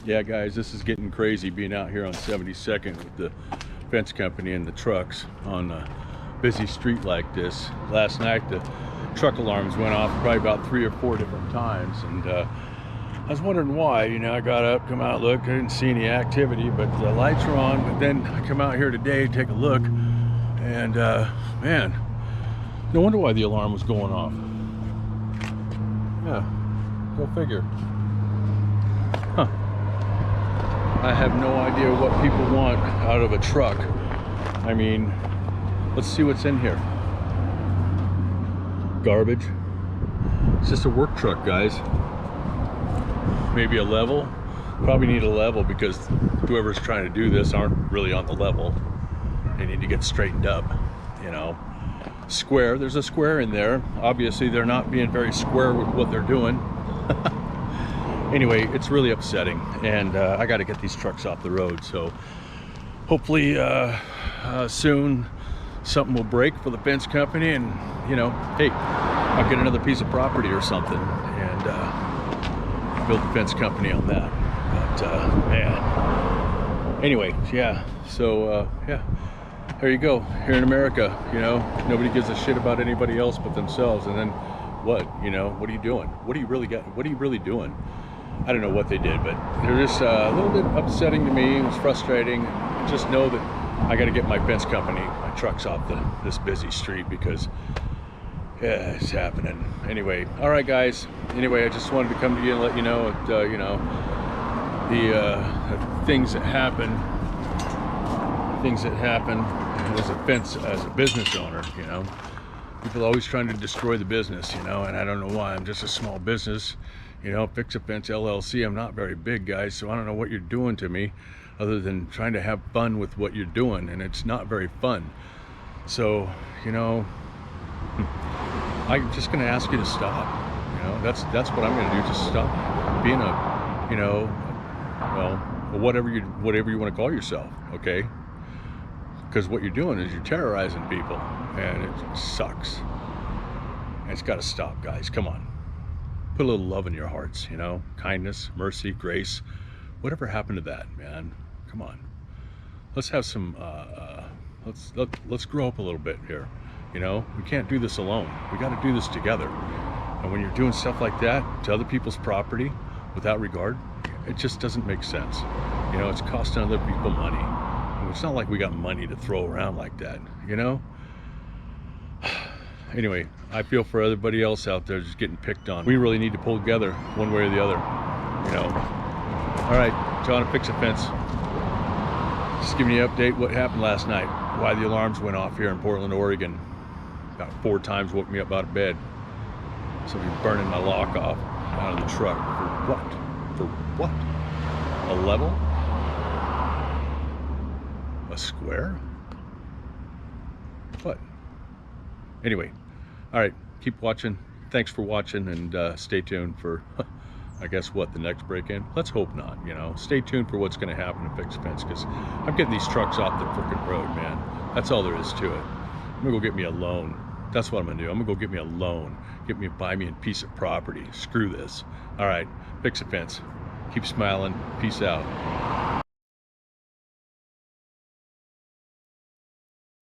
Yeah, guys, this is getting crazy being out here on 72nd with the fence company and the trucks on a busy street like this. Last night, the truck alarms went off probably about 3 or 4 different times, and I was wondering why. You know, I got up, come out, look, I didn't see any activity, but the lights were on. But then I come out here today, take a look, and man, no wonder why the alarm was going off. Yeah, go figure. Huh. I have no idea what people want out of a truck. I mean, let's see what's in here. Garbage. It's just a work truck, guys. Maybe a level. Probably need a level because whoever's trying to do this aren't really on the level. They need to get straightened up, you know. Square, there's a square in there. Obviously they're not being very square with what they're doing. Anyway, it's really upsetting, and I got to get these trucks off the road. So hopefully soon something will break for the fence company, and you know, hey, I'll get another piece of property or something and build the fence company on that. But man, anyway, yeah. So yeah, there you go. Here in America, you know, nobody gives a shit about anybody else but themselves. And then what? You know, what are you doing? What do you really got? What are you really doing? I don't know what they did, but they're just a little bit upsetting to me. It was frustrating. Just know that I got to get my fence company, my trucks off this busy street, because yeah, it's happening. Anyway, all right, guys. Anyway, I just wanted to come to you and let you know that, you know, the things that happen as a business owner. You know, people are always trying to destroy the business. You know, and I don't know why. I'm just a small business. You know, Fix a Fence LLC. I'm not very big, guys, so I don't know what you're doing to me other than trying to have fun with what you're doing, and it's not very fun. So, you know, I'm just going to ask you to stop. You know, that's what I'm going to do. Just stop being a, you know, well, whatever you want to call yourself, okay? Because what you're doing is you're terrorizing people, and it sucks. And it's got to stop, guys. Come on. Put a little love in your hearts, you know, kindness, mercy, grace, whatever happened to that, man? Come on, let's have some let's grow up a little bit here. You know, we can't do this alone. We got to do this together. And when you're doing stuff like that to other people's property without regard, it just doesn't make sense. You know, it's costing other people money, and it's not like we got money to throw around like that, you know. Anyway, I feel for everybody else out there just getting picked on. We really need to pull together one way or the other, you know. All right, John at Fix a Fence. Just giving you an update what happened last night, why the alarms went off here in Portland, Oregon. About 4 times woke me up out of bed. Somebody burning my lock off out of the truck. For what? For what? A level? A square? What? Anyway, all right, keep watching. Thanks for watching, and stay tuned for, I guess, what, the next break-in? Let's hope not, you know. Stay tuned for what's going to happen to Fix a Fence, because I'm getting these trucks off the frickin' road, man. That's all there is to it. I'm going to go get me a loan. That's what I'm going to do. I'm going to go get me a loan. Buy me a piece of property. Screw this. All right, Fix a Fence. Keep smiling. Peace out.